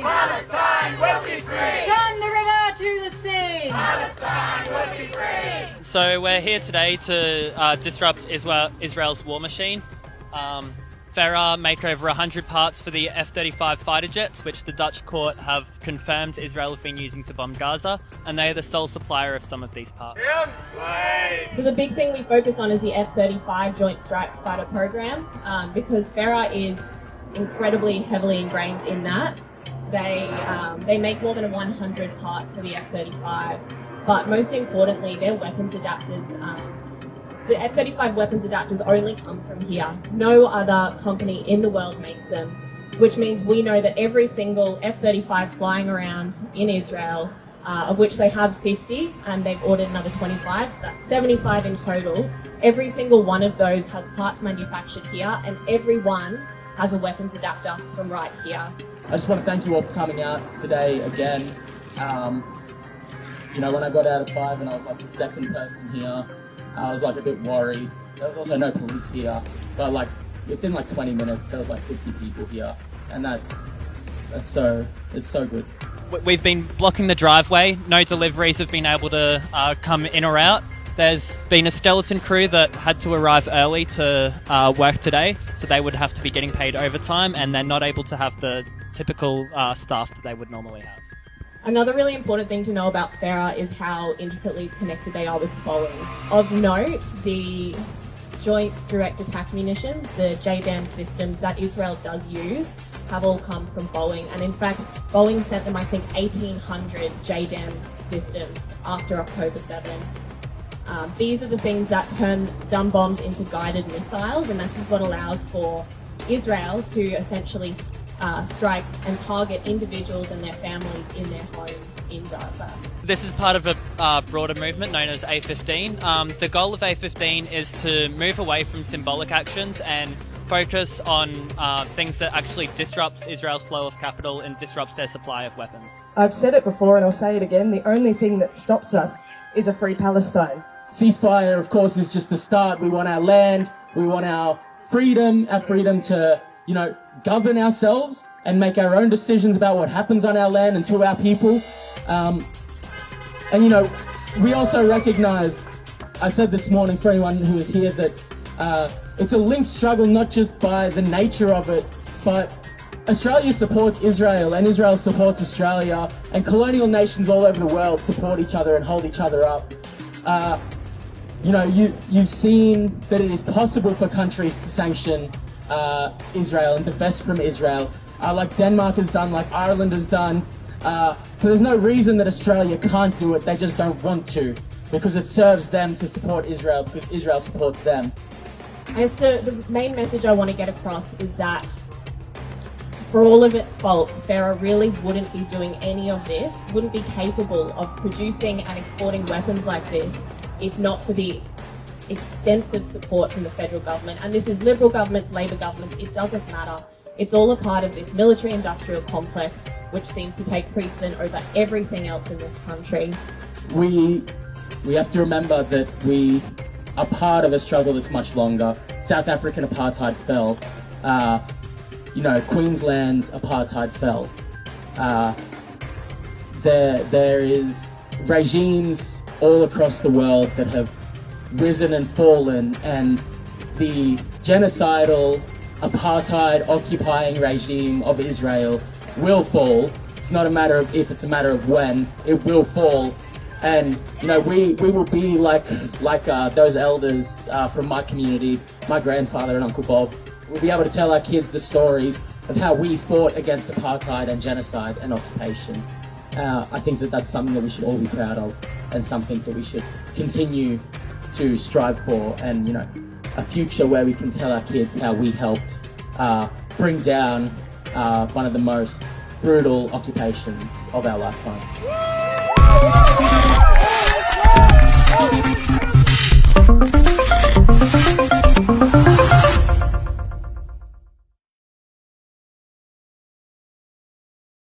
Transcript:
Palestine will be free! From the river to the sea! Palestine will be free! So we're here today to disrupt Israel's war machine. Ferra make over 100 parts for the F-35 fighter jets, which the Dutch court have confirmed Israel have been using to bomb Gaza, and they are the sole supplier of some of these parts. So the big thing we focus on is the F-35 Joint Strike Fighter program, because Ferra is incredibly heavily ingrained in that. They make more than 100 parts for the F-35, but most importantly, their weapons adapters. The F-35 weapons adapters only come from here. No other company in the world makes them, which means we know that every single F-35 flying around in Israel, of which they have 50, and they've ordered another 25, so that's 75 in total. Every single one of those has parts manufactured here, and every one has a weapons adapter from right here. I just want to thank you all for coming out today again. You know, when I got out at 5 and I was like the second person here, I was like a bit worried. There was also no police here, but like within like 20 minutes there was like 50 people here, and it's so good. We've been blocking the driveway. No deliveries have been able to come in or out. There's been a skeleton crew that had to arrive early to work today, so they would have to be getting paid overtime, and they're not able to have the typical staff that they would normally have. Another really important thing to know about Ferra is how intricately connected they are with Boeing. Of note, the Joint Direct Attack Munitions, the JDAM systems that Israel does use, have all come from Boeing. And in fact, Boeing sent them, I think, 1,800 JDAM systems after October 7. These are the things that turn dumb bombs into guided missiles, and this is what allows for Israel to essentially strike and target individuals and their families in their homes in Gaza. This is part of a broader movement known as A15. The goal of A15 is to move away from symbolic actions and focus on things that actually disrupts Israel's flow of capital and disrupts their supply of weapons. I've said it before and I'll say it again, the only thing that stops us is a free Palestine. Ceasefire, of course, is just the start. We want our land, we want our freedom to, you know, govern ourselves and make our own decisions about what happens on our land and to our people. And, you know, we also recognize, I said this morning for anyone who is here, that it's a linked struggle, not just by the nature of it, but Australia supports Israel and Israel supports Australia, and colonial nations all over the world support each other and hold each other up. You know, you've seen that it is possible for countries to sanction Israel and divest from Israel, like Denmark has done, like Ireland has done. So there's no reason that Australia can't do it. They just don't want to, because it serves them to support Israel, because Israel supports them. I guess the main message I want to get across is that for all of its faults, Ferra really wouldn't be doing any of this, wouldn't be capable of producing and exporting weapons like this if not for the extensive support from the federal government. And this is Liberal governments, Labor governments, it doesn't matter. It's all a part of this military-industrial complex which seems to take precedent over everything else in this country. We have to remember that we are part of a struggle that's much longer. South African apartheid fell. You know, Queensland's apartheid fell. There is regimes all across the world that have risen and fallen, and the genocidal apartheid occupying regime of Israel will fall. It's not a matter of if, it's a matter of when. It will fall. And, you know, we will be like those elders from my community, my grandfather and Uncle Bob. We'll be able to tell our kids the stories of how we fought against apartheid and genocide and occupation. I think that that's something that we should all be proud of, and something that we should continue to strive for, and, you know, a future where we can tell our kids how we helped bring down one of the most brutal occupations of our lifetime.